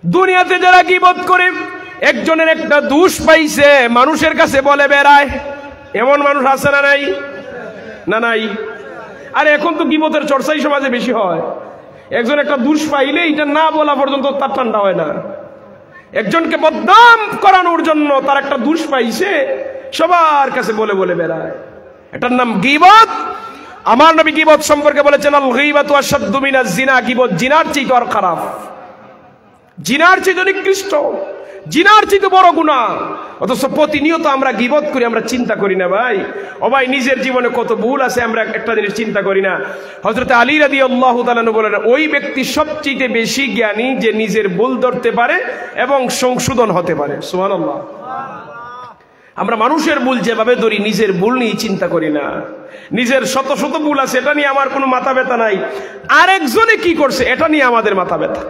দুনিয়াতে যারা গীবত করে একজনের একটা দোষ পাইছে মানুষের কাছে বলে বেড়ায়, এমন মানুষ আছে না নাই? না নাই? আরে এখন তো গীবতের চর্চাই সমাজে বেশি হয়। একজন একটা দোষ পাইলে এটা না বলা পর্যন্ত তার ঠান্ডা হয় না। একজনকে বদনাম করানোর জন্য তার একটা দোষ পাইছে সবার কাছে বলে বলে বেড়ায়, এটার নাম গীবত। আমার নবী গীবত সম্পর্কে বলেছেন, আল গীবাতু আশাদ্দু মিনাজ জিনা, গীবত জিনার চেয়ে আর খারাপ, জিনার চেয়ে নিকৃষ্ট, জিনার চেয়ে বড় গুনাহ। অথচ প্রতিনিয়ত আমরা গীবত করি, আমরা চিন্তা করি না ভাই। ও ভাই, নিজের জীবনে কত ভুল আছে আমরা একটা জিনিস চিন্তা করি না। হযরত আলী রাদিয়াল্লাহু তাআলা বলেন, ওই ব্যক্তি সবচেয়ে বেশি জ্ঞানী যে নিজের ভুল ধরতে পারে এবং সংশোধন হতে পারে। সুবহানাল্লাহ। আমরা মানুষের ভুল যেভাবে ধরি, নিজের ভুল নিয়ে চিন্তা করি না। নিজের শত শত ভুল আছে, এটা নিয়ে আমার কোনো মাথা ব্যথা নাই। আরেকজনে কি করছে এটা নিয়ে আমাদের মাথা ব্যথা।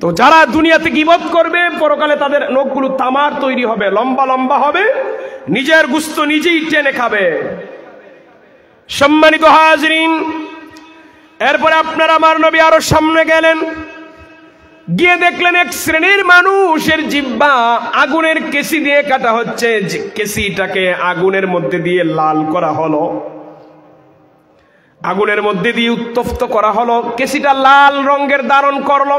তো যারা দুনিয়াতে গীবত করবে, পরকালে তাদের নখগুলো তামার তৈরি হবে, লম্বা লম্বা হবে, নিজের গুস্ত নিজেই টেনে খাবে। সম্মানিত হাজরিন, এরপরে আপনার আমার নবী আরো সামনে গেলেন, গিয়ে দেখলেন এক শ্রেণীর মানুষের জিহ্বা আগুনের কেসি দিয়ে কাটা হচ্ছে। কেসিটাকে আগুনের মধ্যে দিয়ে লাল করা হলো, আগুনের মধ্যে দিয়ে উত্তপ্ত করা হলো, কেসিটা লাল রঙের ধারণ করলো।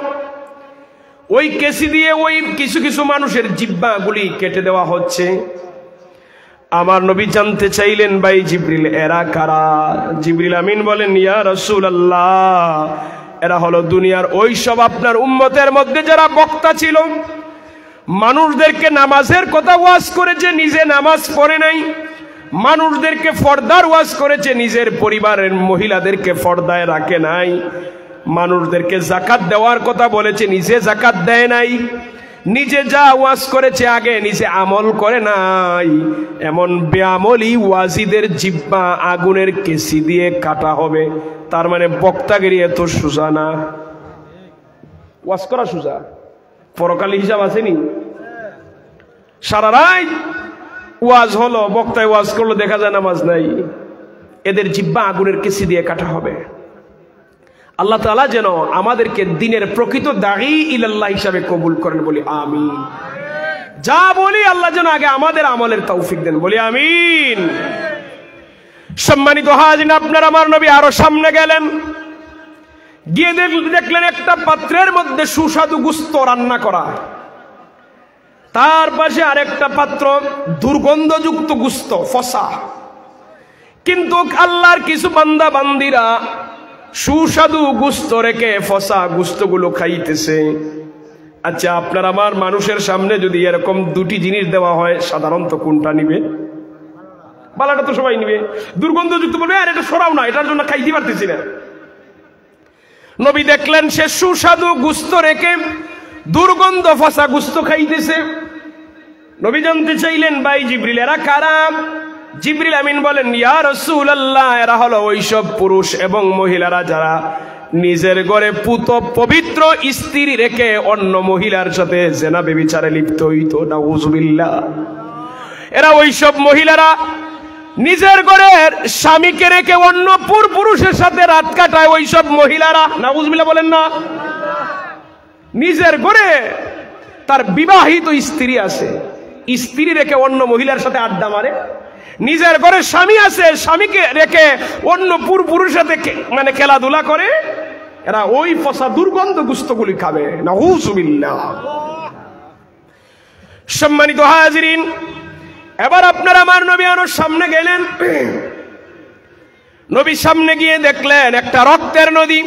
ওই কেসি দিয়ে ওই কিছু কিছু মানুষের জিহ্বাগুলি কেটে দেওয়া হচ্ছে। আমার নবী জানতে চাইলেন, ভাই জিবরিল, এরা কারা? জিবরিল আমিন বলেন, ইয়া রাসূলুল্লাহ, এরা হলো দুনিয়ার ওই সব আপনার উম্মতের মধ্যে যারা বক্তা ছিল, মানুষদেরকে নামাজের কথা ওয়াজ করেছে, নিজে নামাজ পড়ে নাই, মানুষদেরকে পর্দার ওয়াজ করেছে, নিজের পরিবারের মহিলাদেরকে পর্দায় রাখে নাই, মানুষদেরকে যাকাত দেওয়ার কথা বলেছে, নিজে যাকাত দেয় নাই, নিজে যা ওয়াজ করেছে আগে নিজে আমল করে নাই। এমন বেআমলি ওয়াজিদের জিহ্বা আগুনের কেসি দিয়ে কাটা হবে। তার মানে বক্তাগিরি এত সোজা না। ওয়াজ করা সোজা, পরকালে হিসাব আসেনি। সারা রাত ওয়াজ হলো, বক্তায় ওয়াজ করলো, দেখা যায় নামাজ নাই। এদের জিহ্বা আগুনের কেসি দিয়ে কাটা হবে। আল্লাহ তাআলা যেন আমাদেরকে দিনের প্রকৃত দাঈ ইলাল্লাহ হিসাবে কবুল করেন, বলি আমিন। যা বলি আল্লাহ যেন আগে আমাদের আমলের তৌফিক দেন, বলি আমিন। সম্মানিত হাজির, আপনার আমার নবী আরো সামনে গেলেন, গিয়ে দেখলেন একটা পাত্রের মধ্যে সুস্বাদু গোশত রান্না করা, তার পাশে আরেকটা পাত্র দুর্গন্ধযুক্ত গোশত, ফসা। কিন্তু আল্লাহর কিছু বান্দা বান্দিরা সুস্বাদু গোশত রেখে ফসা গোশতগুলো খাইতেছে। আচ্ছা, আপনার আমার মানুষের সামনে যদি এরকম দুটি জিনিস দেওয়া হয়, সাধারণত কোনটা নিবে? বালাটা তো সবাই নিবে। দুর্গন্ধযুক্ত বলবে, আর এটা সরাও না, এটার জন্য খাইতে পারতেছি না। নবী দেখলেন সে সুস্বাদু গোশত রেখে দুর্গন্ধ ফসা গোশত খাইতেছে। নবী জানতে চাইলেন, ভাই জিবরিল, এরা কারা? জিবরিল আমিন বলেন, ইয়া রাসূলুল্লাহ, এরা হলো ওইসব পুরুষ এবং মহিলারা যারা নিজের ঘরে পুত পবিত্র স্ত্রী রেখে অন্য মহিলার সাথে জিনা ব্যভিচারে লিপ্ত হইত। নাউযুবিল্লাহ। এরা ওইসব মহিলারা নিজের ঘরের স্বামীকে রেখে অন্য পুরুষের সাথে রাত কাটায়। ওইসব মহিলারা, নাউযুবিল্লাহ বলেন না, নিজের ঘরে তার বিবাহিত স্ত্রী আছে, স্ত্রী রেখে অন্য মহিলার সাথে আড্ডা মারে। নিজের ঘরে স্বামী আছে, স্বামীকে রেখে অন্য পুরুষের সাথে মানে খেলাধুলা করে। এরা ওই ফসা দুর্গন্ধ গোশতগুলি খাবে। নাউযুবিল্লাহ। সম্মানিত হাজিরিন, এবার আপনার আমার নবী আরো সামনে গেলেন। নবী সামনে গিয়ে দেখলেন একটা রক্তের নদী,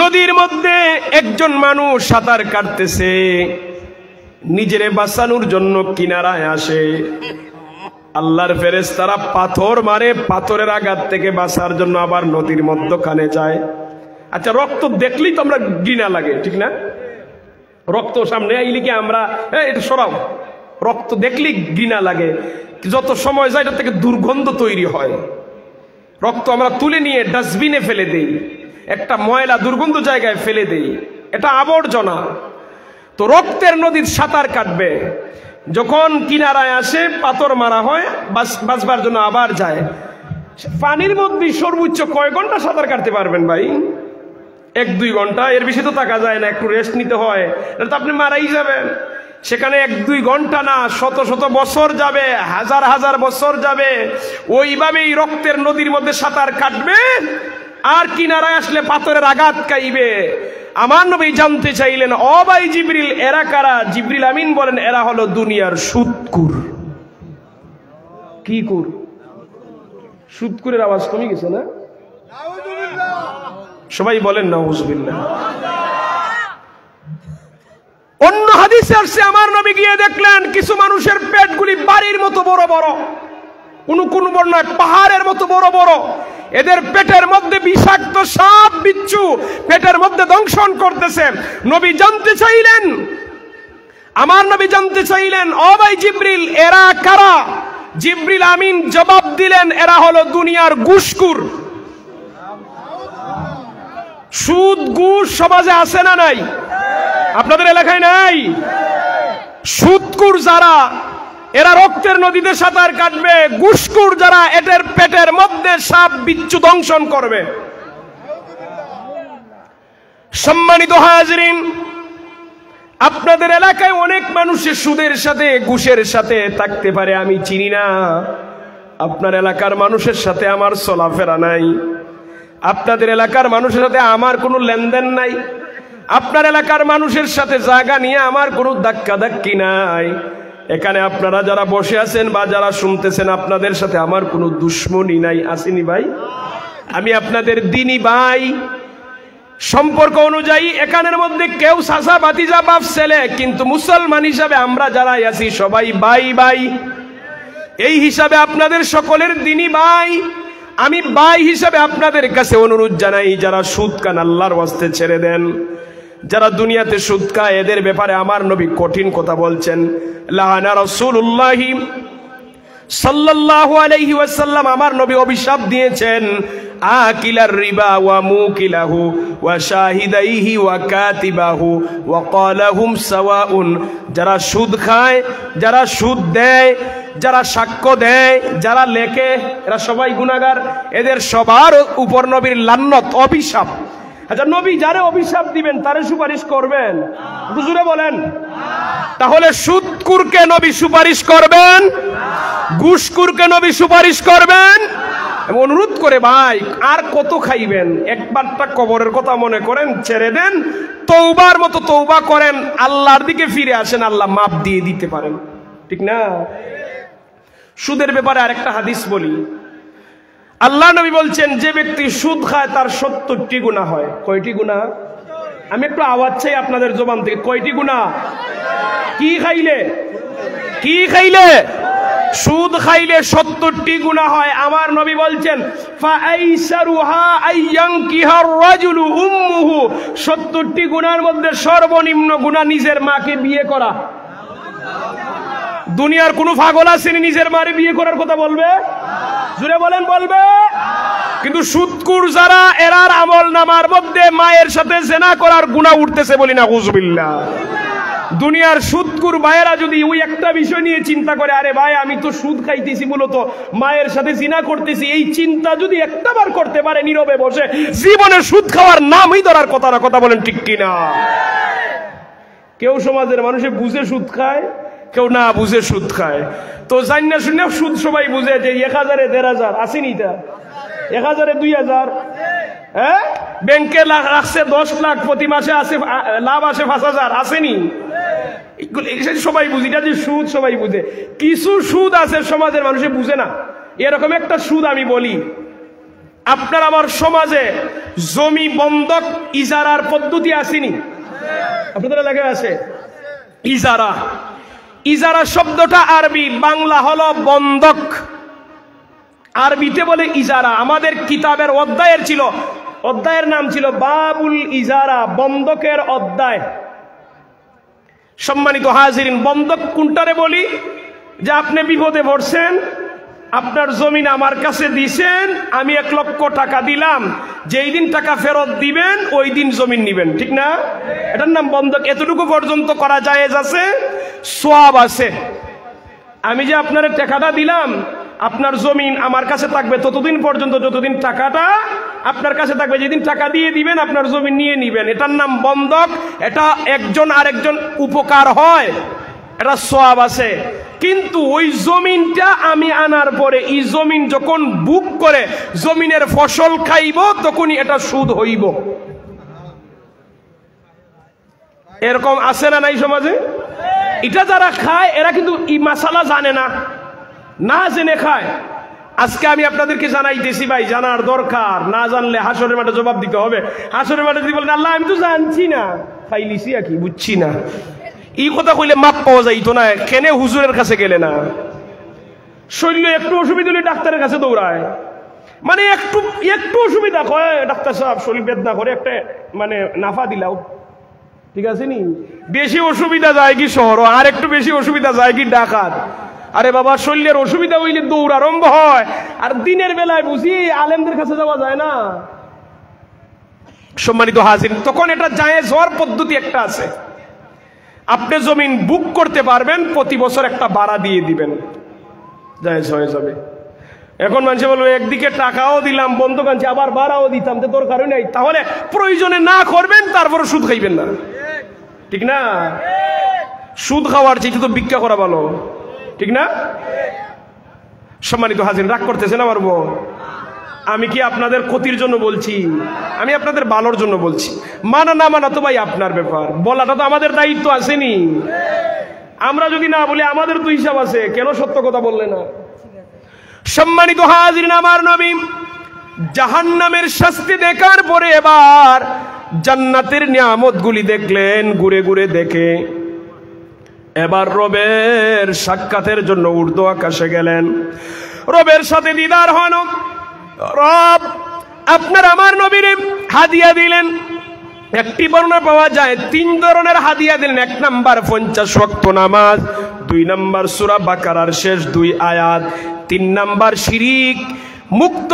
নদীর মধ্যে একজন মানুষ সাঁতার কাটতেছে, নিজেরে বাঁচানোর জন্য কিনারায় আসে। আল্লাহর ফেরেশতারা পাথর মারে, পাথরের আঘাত থেকে বাঁচার জন্য আবার নদীর মধ্যখানে যায়। আচ্ছা, রক্ত দেখলেই তো আমরা ঘৃণা লাগে, ঠিক না? রক্ত সামনে আইলে কি আমরা এটা সরাও, রক্ত দেখলেই ঘৃণা লাগে। যত সময় যায় এটা থেকে দুর্গন্ধ তৈরি হয়। রক্ত আমরা তুলে নিয়ে ডাস্টবিনে ফেলে দেই, একটা ময়লা দুর্গন্ধ জায়গায় ফেলে দেই, এটা আবর্জনা। তো রক্তের নদীর সাঁতার কাটবে, যখন কিনারায় আসে পাথর মারা হয়, বাঁচবার জন্য আবার যায়। পানির মধ্যে সর্বোচ্চ কয় ঘন্টা সাঁতার কাটতে পারবেন ভাই? 1-2 ঘন্টা, এর বেশি তো থাকা যায় না, একটু রেস্ট নিতে হয়, তো আপনি মারাই যাবেন। সেখানে 1-2 ঘন্টা না, শত শত বছর যাবে, হাজার হাজার বছর যাবে, ওইভাবেই রক্তের নদীর মধ্যে সাঁতার কাটবে, আর কিনারায় আসলে পাথরের আঘাত খাইবে। আমার নবী জানতে চাইলেন, ও ভাই জিবরিল, এরা কারা? জিবরিল আমিন বলেন, এরা হলো দুনিয়ার সুদকুর। কি কুর? সুদকুরের আওয়াজ কমে গেছে না? সবাই বলেন নাউযুবিল্লাহ। অন্য হাদিসে আসছে, আমার নবী গিয়ে দেখলেন কিছু মানুষের পেটগুলি বাড়ির মতো বড় বড়, কোন বর্ণনায় পাহাড়ের মতো বড় বড়। এদের পেটের মধ্যে বিষাক্ত সাপ বিচ্ছু পেটের মধ্যে দংশন করতেছে। নবী জানতে চাইলেন, আমার নবী জানতে চাইলেন, ও ভাই জিবরিল, এরা কারা? জিবরিল আমিন জবাব দিলেন, এরা হলো দুনিয়ার ঘুষখোর। সুদ ঘুষ সমাজে আছে না নাই? আপনাদের এলাকায় নাই? সুদখোর যারা, এরা রক্তের নদীতে সাঁতার কাটবে। ঘুষখোর যারা, এদের পেটের মধ্যে সাপ বিচ্ছু দংশন করবে। সম্মানিত হাজিরিন, আপনাদের এলাকায় অনেক মানুষের সুদের সাথে ঘুষের সাথে থাকতে পারে, আমি চিনি না। আপনার এলাকার মানুষের সাথে আমার চলাফেরা নাই, আপনাদের এলাকার মানুষের সাথে আমার কোনো লেনদেন নাই, আপনার এলাকার মানুষের সাথে জায়গা নিয়ে আমার কোনো ধাক্কাধাক্কি নাই। এখানে আপনারা যারা বসে আছেন বা যারা শুনতেছেন, আপনাদের সাথে আমার কোনো দুশ্মনী নাই, আসেনি ভাই? আমি আপনাদের দিনী ভাই। সম্পর্ক অনুযায়ী এখানের মধ্যে কেউ চাচা, ভাতিজা, বাপ, ছেলে, কিন্তু মুসলমান হিসাবে আমরা যারাই আছি সবাই ভাই ভাই। এই হিসাবে আপনাদের সকলের দিনী ভাই। আমি ভাই হিসাবে আপনাদের কাছে অনুরোধ জানাই, যারা সুদ খান আল্লাহর ওয়াস্তে ছেড়ে দেন। যারা দুনিয়াতে সুদ খায়, এদের ব্যাপারে আমার নবী কঠিন কথা বলছেন। লাআনা রাসূলুল্লাহ সাল্লাল্লাহু আলাইহি ওয়াসাল্লাম, আমার নবী অভিশাপ দিয়েছেন, আকিলার রিবা ওয়া মুকিলাহু ওয়া শাহিদাইহি ওয়া কাতিবাহু ওয়া ক্বালাহুম সাওয়াউন। যারা সুদ খায়, যারা সুদ দেয়, যারা সাক্ষ্য দেয়, যারা লেখে, এরা সবাই গুনাহগার। এদের সবার উপর নবীর লান্নত, অভিশাপ। আচ্ছা, নবী যারে অভিশাপ দিবেন তারে সুপারিশ করবেন? হুজুরে বলেন। তাহলে সুদখোরকে নবী সুপারিশ করবেন, ঘুষখোরকে নবী সুপারিশ করবেন? অনুরোধ করে ভাই, আর কত খাইবেন? একবারটা কবরের কথা মনে করেন, ছেড়ে দেন, তওবার মতো তওবা করেন, আল্লাহর দিকে ফিরে আসেন, আল্লাহ মাফ দিয়ে দিতে পারেন, ঠিক না? সুদের ব্যাপারে আরেকটা হাদিস বলি। আল্লাহ নবী বলছেন, যে ব্যক্তি সুদ খায় তার 70টি গুনাহ হয়। কয়টি গুনাহ? আমি একটু আওয়াজ চাই আপনাদের জবান থেকে, কয়টি গুনাহ? কি খাইলে? কি খাইলে? সুদ খাইলে 70টি গুনাহ হয়। আমার নবী বলছেন, ফাআইসারুহা আইয়ানকিহার রাজুলু উম্মুহু। 70টি গুনাহের মধ্যে সর্বনিম্ন গুনাহ নিজের মাকে বিয়ে করা। দুনিয়ার কোন পাগল আসেনি নিজের মারে বিয়ে করার কথা বলবে? জুড়ে বলেন, বলবে? কিন্তু সুদখোর যারা, এরার আমল নামার মধ্যে মায়ের সাথে জিনা করার গুনাহ উঠতেছে, বলি না নাউযুবিল্লাহ। দুনিয়ার সুদখোর ভাইয়েরা যদি ওই একটা বিষয় নিয়ে চিন্তা করে, আরে ভাই আমি তো সুদ খাইতেছি, মূলত মায়ের সাথে জিনা করতেছি, এই চিন্তা যদি একটাবার করতে পারে নীরবে বসে, জীবনে সুদ খাওয়ার নামই ধরার কথা না। কথা বলেন ঠিক কিনা? কেউ সমাজের মানুষে বুঝে সুদ খায়, কেউ না বুঝে সুদ খায়। তো জানি না শুনে সুদ সবাই বুঝে যে 1000 1500 আসেনি, তা 1000 2000, হ্যাঁ, ব্যাংকে রাখছে 10 লাখ, প্রতি মাসে আসে লাভ আসে 5000, আসেনি? সবাই বুঝি না যে সুদ সবাই বুঝে। কিছু সুদ আছে সমাজের মানুষে বুঝে না। এরকম একটা সুদ আমি বলি, আপনার আমার সমাজে জমি বন্ধক ইজারার পদ্ধতি আসেনি? আপনাদের এলাকায় আছে ইজারা। ইজারা শব্দটা আরবি, বাংলা হলো বন্ধক, আরবিতে বলে ইজারা। আমাদের কিতাবের অধ্যায়ের ছিল, অধ্যায়ের নাম ছিল বাবুল ইজারা, বন্ধকের অধ্যায়। সম্মানিত হাজিরিন, বন্ধক কোনটারে বলি? যে আপনি বিপদে পড়ছেন, আপনার জমিন আমার কাছে দিছেন, আমি 1 লক্ষ টাকা দিলাম, যেই দিন টাকা ফেরত দিবেন ওই দিন জমিন নিবেন, ঠিক না? এটার নাম বন্ধক। এতটুকু পর্যন্ত করা জায়েজ আছে, সওয়াব আছে। আমি যে আপনার টাকাটা দিলাম, আপনার জমিন আমার কাছে থাকবে ততদিন পর্যন্ত যতদিন টাকাটা আপনার কাছে থাকবে। যেদিন টাকা দিয়ে দিবেন আপনার জমি নিয়ে নিবেন। এটার নাম বন্ধক। এটা একজন আরেকজন উপকার হয়, এটা সওয়াব আছে। কিন্তু ওই জমিনটা আমি আনার পরে এই জমিন যখন বুক করে জমিনের ফসল খাইব তখনই এটা সুদ হইব। এরকম আছে না নাই সমাজে? এটা যারা খায় এরা কিন্তু এই মাসালা জানে না, না জেনে খায়। আজকে আমি আপনাদেরকে জানাইতেছি ভাই, জানার দরকার। না জানলে হাসরের মাঠে জবাব দিতে হবে। হাসরের মাঠে যদি বলেন আল্লাহ আমি তো জানছি না, খাইলিছি আর কি, বুঝছি না, এই কথা কইলে মাপ পাওয়া যাইতো না। কেনে হুজুরের কাছে গেলে না, শরীর একটু অসুবিধা হলে ডাক্তারের কাছে দৌড়ায়। মানে একটু একটু অসুবিধা কয় ডাক্তার সাহেব শরীর বেদনা করে একটা মানে নাফা দিলাও, ঠিক আছে নি। বেশি অসুবিধা যায় কি শহর, আর একটু বেশি অসুবিধা যায় কি ডাকাত। আরে বাবা শরীরের অসুবিধা হইলে দৌড় আরম্ভ হয়, আর দিনের বেলায় বুঝি আলেমদের কাছে যাওয়া যায় না। সম্মানিত হাজির, তখন এটা জায়েজ হওয়ার পদ্ধতি একটা আছে। আপনি জমিন বুক করতে পারবেন, প্রতি বছর একটা ভাড়া দিয়ে দিবেন, জায়েজ হয়ে যাবে। এখন মানুষ বলবে একদিকে টাকাও দিলাম বন্ধ কানছে, আবার ভাড়াও দিতাম, তো দরকারই নাই। তাহলে প্রয়োজনে না করবেন, তারপরে সুদ খাইবেন না, ঠিক না? সুদ খাওয়ার চেয়ে তো ভিক্ষা করা ভালো, ঠিক না? সম্মানিত হাজির, রাগ করতেছেন আমার বউ? আমি কি আপনাদের ক্ষতির জন্য বলছি? আমি আপনাদের ভালোর জন্য বলছি। মানা না মানা তো ভাই আপনার ব্যাপার, বলাটা তো আমাদের দায়িত্ব আসেনি। আমরা যদি না বলি আমাদের তো হিসাব আছে, কেন সত্য কথা বললে না? সম্মানিত হাজিরিন, আমার নবী জাহান্নামের শাস্তি দেখার পরে এবার জান্নাতের নিয়ামতগুলি দেখলেন, ঘুরে ঘুরে দেখে এবার রবের সাক্ষাতের জন্য ঊর্ধ্ব আকাশে গেলেন। রবের সাথে দিদার হন। রব আপনার আমার নবীরে হাদিয়া দিলেন। একটি বর্ণনা পাওয়া যায় 3 ধরনের হাদিয়া দিলেন। 1 নাম্বার 50 ওয়াক্ত নামাজ, 2 নাম্বার সূরা বাকারার শেষ 2 আয়াত, 3 নাম্বার শিরিক মুক্ত।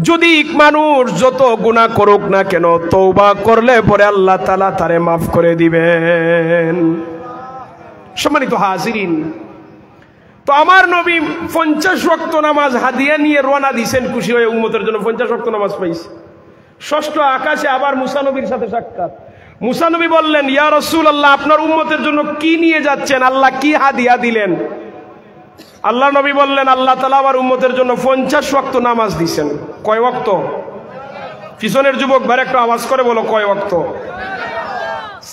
যদি মানুষ যত গুনাহ করুক না কেন, তওবা করলে পরে আল্লাহ তাআলা তারে মাফ করে দিবেন। সম্মানিত হাজিরিন, তো আমার নবী 50 ওয়াক্ত নামাজ হাদিয়া নিয়ে রওনা দিয়েছেন, খুশি হয়ে উম্মতের জন্য 50 ওয়াক্ত নামাজ পাইছে। ষষ্ঠ আকাশে আবার মুসা নবীর সাথে সাক্ষাৎ। মুসা নবী বললেন, ইয়া রাসূলুল্লাহ, আপনার উম্মতের জন্য কি নিয়ে যাচ্ছেন? আল্লাহ কি হাদিয়া দিলেন? আল্লাহ নবী বললেন, আল্লাহ তাআলা আমার উম্মতের জন্য 50 ওয়াক্ত নামাজ দিয়েছেন। কয় ওয়াক্ত? পিছনের যুবক ভাই একটু আওয়াজ করে বলো, কয় ওয়াক্ত?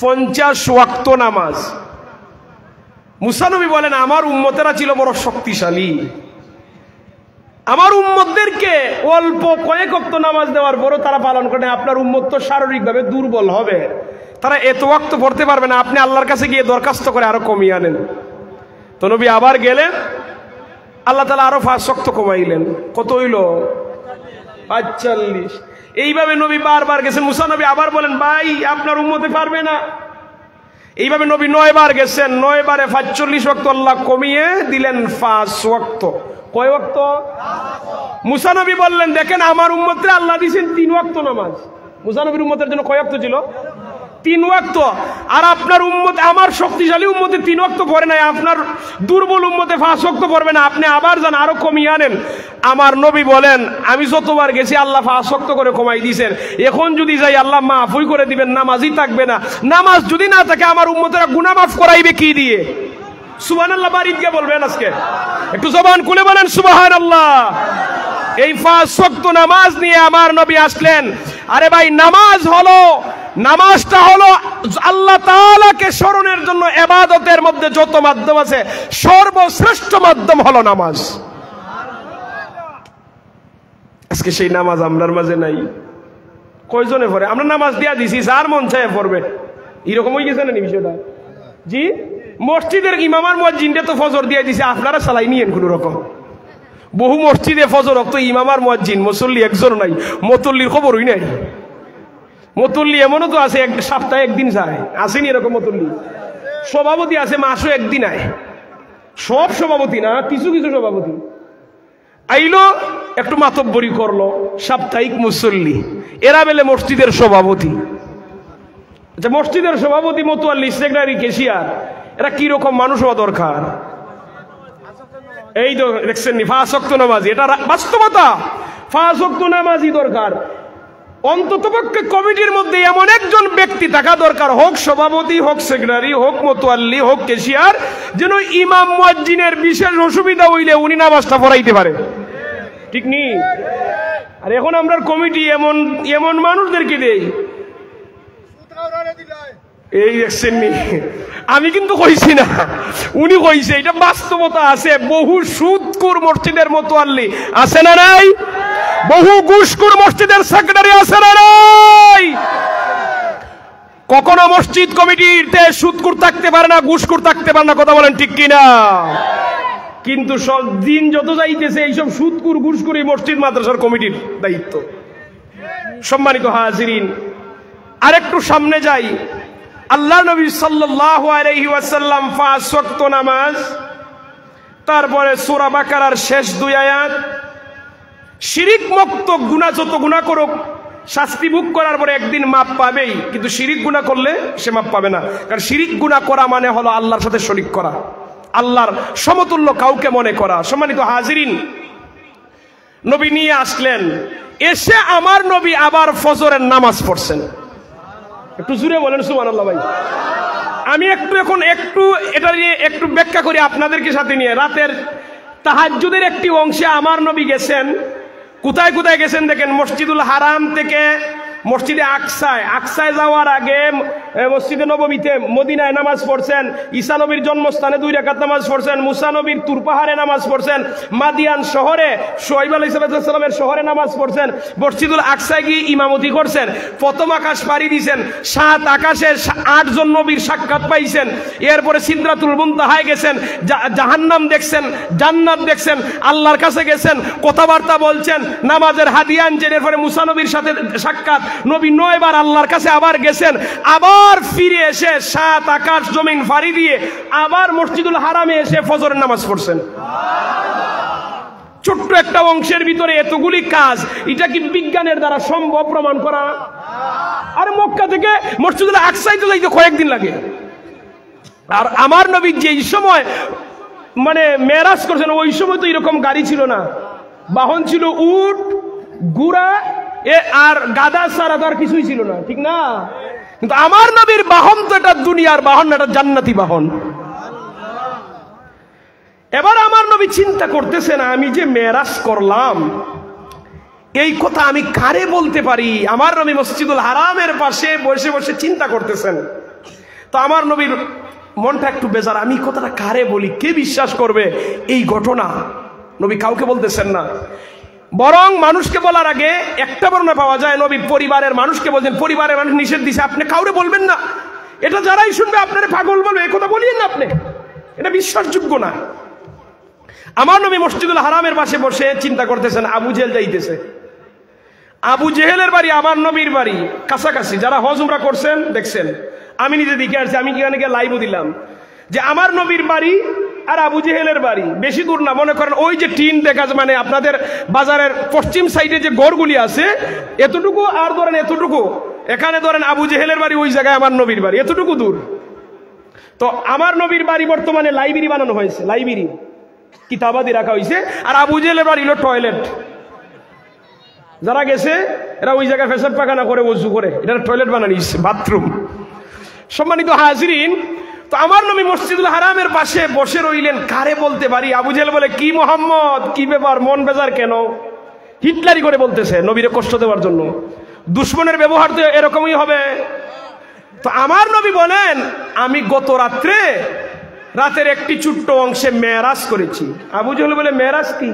50 ওয়াক্ত নামাজ। মুসা নবী বলেন, আমার উম্মতেরা ছিল বড় শক্তিশালী। আমার উম্মতদেরকে অল্প কয়েক ওয়াক্ত নামাজ দেওয়ার পরও তারা পালন করে। আপনার উম্মত তো শারীরিকভাবে দুর্বল হবে, তারা এত ওয়াক্ত পড়তে পারবে না। আপনি আল্লাহর কাছে গিয়ে দরখাস্ত করে আরো কমিয়ে আনেন। তো নবী আবার গেলেন, আল্লাহ তাআলা আরো 5 ওয়াক্ত কমাইলেন। কত হইল? 45। এইভাবে নবী বারবার গেছেন। মুসা নবী আবার বলেন, ভাই আপনার উম্মতে পারবে না। এইভাবে নবী 9 বার গেছেন। 9 বারে 45 ওয়াক্ত আল্লাহ কমিয়ে দিলেন 5 ওয়াক্ত। কয় ওয়াক্ত? মুসা নবী বললেন, দেখেন আমার উম্মতরে আল্লাহ দিয়েছেন 3 ওয়াক্ত নামাজ। মুসা নবীর উম্মতের জন্য কয় ওয়াক্ত ছিল? 3 ওয়াক্ত। আর আপনার উম্মত, আমার শক্তিশালী উম্মতে 3 ওয়াক্ত পড়ে নাই, আপনার দুর্বল উম্মতে 5 ওয়াক্ত পড়বে না। আপনি আবার যান, আরো কমিয়ে আনেন। আমার নবী বলেন, আমি যতবার গেছি আল্লাহ 5 ওয়াক্ত করে কমাই দিয়েছেন। এখন যদি যাই আল্লাহ মাফই করে দিবেন, নামাজই থাকবে না। নামাজ যদি না থাকে আমার উম্মতেরা গুনাহ মাফ করাইবে কি দিয়ে? সুবহানাল্লাহ বাড়িতে গিয়ে বলবেন আজকে, একটু জবান খুলে বলেন সুবহানাল্লাহ। এই 5 ওয়াক্ত নামাজ নিয়ে আমার নবী আসলেন। আরে ভাই, নামাজটা হলো আল্লাহ তাআলাকে স্মরণের জন্য ইবাদতের মধ্যে যত মাধ্যম আছে সর্বশ্রেষ্ঠ মাধ্যম হলো নামাজ। আজকে সেই নামাজ আমরার মাঝে নাই। কয়জনে পড়ে? আমরা নামাজ দিয়া দিছি, যার মন চায় পড়বে, এরকম হয়ে গেছে না বিষয়টা? জি, মসজিদের ইমামার মুয়াজ্জিনটা তো ফজর দিয়ে দিছে, আপনারা চালাই নিয়েন কোন রকম। বহু মসজিদে ফজর তো ইমামার মুয়াজ্জিন, মুসল্লি একজন নাই, মুতল্লির খবরই নাই। মুতল্লি এমনও তো আছে সপ্তাহে একদিন যায়, আসেনি এরকম মুতল্লি। সভাপতি আছে মাসও একদিন আয়। সব সভাপতি না, কিছু কিছু সভাপতি আইলো, একটু মাতব্বরি করলো, সাপ্তাহিক মুসল্লি। এরা বেলে মসজিদের সভাপতি। আচ্ছা, মসজিদের সভাপতি, মোতোয়াল্লি, সেক্রেটারি, ক্যাশিয়ার, এরা কি রকম মানুষ হওয়া দরকার? এই তো দেখছেন নি 5 ওয়াক্ত নামাজি, এটা বাস্তবতা। 5 ওয়াক্ত নামাজি দরকার। অন্ততপক্ষে কমিটির মধ্যে এমন একজন ব্যক্তি থাকা দরকার, হোক সভাপতি, হোক সেক্রেটারি, হোক মোতোয়াল্লি, হোক ক্যাশিয়ার, যেন ইমাম মুয়াজ্জিনের বিশেষ অসুবিধা হইলে উনি নামাজটা পড়াইতে পারে। ঠিক নি? আর এখন আমরা কমিটি এমন এমন মানুষদেরকে দেই, এই দেখছেন নি, আমি কিন্তু কইছি না, উনি কইছে, এটা বাস্তবতা আছে। বহু সুদকুর মসজিদের মোতোয়াল্লি আছে না নাই? বহু ঘুষখোর মসজিদের সেক্রেটারি আছে না নাই? কখনো মসজিদ কমিটিতে সুদকুর থাকতে পারে না, ঘুষখোর থাকতে পারে না, কথা বলেন ঠিক কিনা? কিন্তু সব দিন যত যাইতেছে এইসব সুদকুর ঘুষখোর এই মসজিদ মাদ্রাসার কমিটির দায়িত্ব। সম্মানিত হাজিরিন, আরেকটু সামনে যাই। আল্লাহ নবী সাল্লাল্লাহু আলাইহি ওয়াসাল্লাম 5 ওয়াক্ত নামাজ, তারপরে সূরা বাকারার শেষ 2 আয়াত, শিরিক মুক্ত গুনাহ যত গুনাহ করুক শাস্তি ভোগ করার পরে একদিন মাপ পাবেই, কিন্তু শিরিক গুনাহ করলে সে মাপ পাবে না। কারণ শিরিক গুনাহ করা মানে হলো আল্লাহর সাথে শরীক করা, আল্লাহর সমতুল্য কাউকে মনে করা। সম্মানিত হাজিরিন, নবী নিয়ে আসলেন, এসে আমার নবী আবার ফজরের নামাজ পড়ছেন। একটু জুড়ে বলেন সুবহানাল্লাহ ভাই। আমি এখন একটু এটা নিয়ে একটু ব্যাখ্যা করি আপনাদেরকে সাথে নিয়ে। রাতের তাহাজ্জুদের একটি অংশে আমার নবী গেছেন, কোথায় কোথায় গেছেন দেখেন। মসজিদুল হারাম থেকে মসজিদে আকসায় যাওয়ার আগে মসজিদে নববীতে মদিনায় নামাজ পড়ছেন, ঈসা নবীর জন্মস্থানে 2 রাকাত নামাজ পড়ছেন, মুসা নবীর তুর পাহাড়ে নামাজ পড়ছেন, মাদিয়ান শহরে শুআয়ব আলাইহিস সালামের শহরে নামাজ পড়ছেন, মসজিদুল আকসায় গিয়ে ইমামতি করছেন, প্রথম আকাশ পাড়ি দিয়েছেন, 7 আকাশে 8 জন নবীর সাক্ষাৎ পাইছেন, এরপরে সিদরাতুল মুনতাহায় গেছেন, জাহান্নাম দেখছেন, জান্নাত দেখছেন, আল্লাহর কাছে গেছেন, কথাবার্তা বলছেন, নামাজের হাদিয়া আনছেন, এরপরে মুসা নবীর সাথে সাক্ষাৎ, নবী 9 বার আল্লাহর কাছে আবার গেছেন, আবার ফিরে এসে 7 আকাশ জমিন ফাড়ি দিয়ে আবার মসজিদুল হারামে এসে ফজরের নামাজ পড়ছেন। ছোট্ট একটা অংশের ভিতরে এতগুলি কাজ, এটা কি বিজ্ঞানের দ্বারা সম্ভব প্রমাণ করা? আর মক্কা থেকে মসজিদুল আকসায় তো যাইতে কয়েকদিন লাগে। আর আমার নবী যেই সময় মানে মেরাজ করছেন, ওই সময় তো এরকম গাড়ি ছিল না, বাহন ছিল উট, ঘোড়া আর গাদা ছাড়া তো আর কিছুই ছিল না, ঠিক না? কিন্তু আমার নবীর বাহন তো এটা দুনিয়ার বাহন, এটা জান্নাতি বাহন। এবার আমার নবী চিন্তা করতেছেন, আমি যে মেরাজ করলাম এই কথা আমি কারে বলতে পারি? আমার নবী মসজিদুল হারামের পাশে বসে বসে চিন্তা করতেছেন। তো আমার নবীর মনটা একটু বেজার, আমি কথাটা কারে বলি, কে বিশ্বাস করবে এই ঘটনা? নবী কাউকে বলতেছেন না, বরং মানুষকে বলার আগে একটা বর্ণনা পাওয়া যায়, নবী পরিবারের মানুষকে বলছেন, পরিবারের মানুষ নিষেধ দিছে, আপনি কাউরে বলবেন না, এটা যারাই শুনবে আপনারা পাগল বলবে, এই কথা বলিয়েন না আপনি, এটা বিশ্বাসযোগ্য না। আমার নবী মসজিদুল হারামের পাশে বসে চিন্তা করতেছেন, আবু জেহেল যাইতেছে, আবু জেহেলের বাড়ি আমার নবীর বাড়ি কাছাকাছি। যারা হজ উমরা করছেন দেখছেন, আমি নিজে দেখে আসছি, আমি এখানে গিয়ে লাইভও দিলাম যে আমার নবীর বাড়ি আর আবু জেহেলের বাড়ি বেশি দূর না। মনে করেন ওই যে টিন দেখা যায়, মানে আপনাদের বাজারের পশ্চিম সাইডে যে ঘরগুলি আছে এতটুকু, আর ধরেন এতটুকু, এখানে ধরেন আবু জেহেলের বাড়ি, ওই জায়গায় আমার নবীর বাড়ি, এতটুকু দূর। তো আমার নবীর বাড়ি বর্তমানে লাইব্রেরি বানানো হয়েছে, লাইব্রেরি কিতাবাদি রাখা হয়েছে, আর আবু জেহেলের বাড়ি হলো টয়লেট। যারা গেছে এরা ওই জায়গায় পেশাব পায়খানা করে, ওযু করে, এটা টয়লেট বানানো হয়েছে, বাথরুম। সম্মানিত হাজিরিন, তো আমার নবী মসজিদুল হারামের পাশে বসে রইলেন, কারে বলতে পারি? আবু জেহেল বলে, কি মোহাম্মদ, কি ব্যাপার, মন বেজার কেন? হিটলারি করে বলতেছে নবীরে কষ্ট দেওয়ার জন্য। দুশ্মনের ব্যবহার তো এরকমই হবে। তো আমার নবী বলেন, আমি গত রাতের একটি ছোট্ট অংশে মেরাজ করেছি। আবু জেহেল বলে, মেরাজ কি?